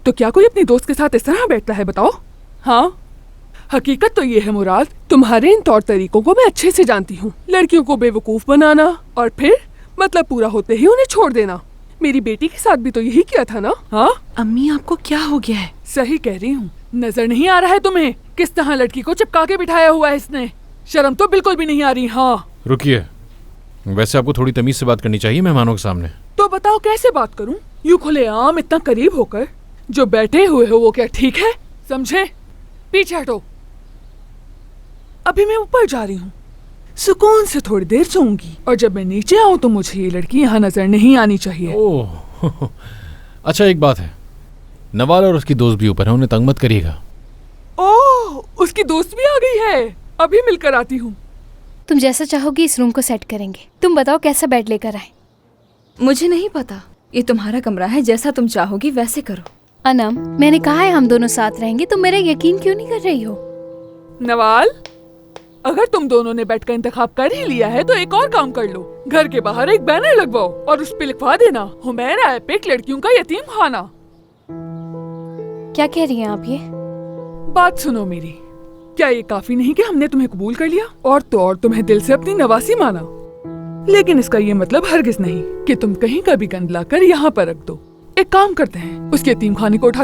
तो क्या कोई अपनी दोस्त के साथ इस तरह बैठता है बताओ? हाँ, हकीकत तो ये है मुराद, तुम्हारे इन तौर तरीकों को मैं अच्छे से जानती हूँ। लड़कियों को बेवकूफ बनाना और फिर मतलब पूरा होते ही उन्हें छोड़ देना। मेरी बेटी के साथ भी तो यही किया था ना? हाँ अम्मी, आपको क्या हो गया है? सही कह रही हूँ। नजर नहीं आ रहा है तुम्हें किस तरह लड़की को चिपका के बिठाया हुआ है इसने? शर्म तो बिल्कुल भी नहीं आ रही। हाँ रुकिए, वैसे आपको थोड़ी तमीज से बात करनी चाहिए मेहमानों के सामने। तो बताओ कैसे बात करूं? यूं खुलेआम इतना करीब होकर जो बैठे हुए हो वो क्या ठीक है? समझे? पीछे हटो। अभी मैं ऊपर जा रही हूँ, सुकून से थोड़ी देर सोऊंगी और जब मैं नीचे आऊँ तो मुझे ये लड़की यहाँ नजर नहीं आनी चाहिए। ओह अच्छा, एक बात है, नवाल और उसकी दोस्त भी ऊपर है, उन्हें तंग मत करिएगा। ओह, उसकी दोस्त भी आ गई है। अभी मिलकर आती हूँ। तुम जैसा चाहोगी इस रूम को सेट करेंगे। तुम बताओ कैसा बेड लेकर आए? मुझे नहीं पता, ये तुम्हारा कमरा है, जैसा तुम चाहोगी वैसे करो। अनम, मैंने कहा है हम दोनों साथ रहेंगे, तुम मेरा यकीन क्यों नहीं कर रही हो? नवाल, अगर तुम दोनों ने बेड का इंतखाब कर ही लिया है तो एक और काम कर लो। घर के बाहर एक बैनर लगवाओ और उस पे लिखवा देना, हुमैरा एपिक लड़कियों का यतीम खाना। क्या कह रही हैं आप ये? बात सुनो मेरी, क्या ये काफी नहीं कि हमने तुम्हें कबूल कर लिया और तो और तुम्हें दिल से अपनी नवासी माना, लेकिन इसका ये मतलब हरगिज नहीं कि तुम कहीं का भी गंद लाकर यहाँ पर रख दो। एक काम करते हैं, उसके यतीम खाने को उठा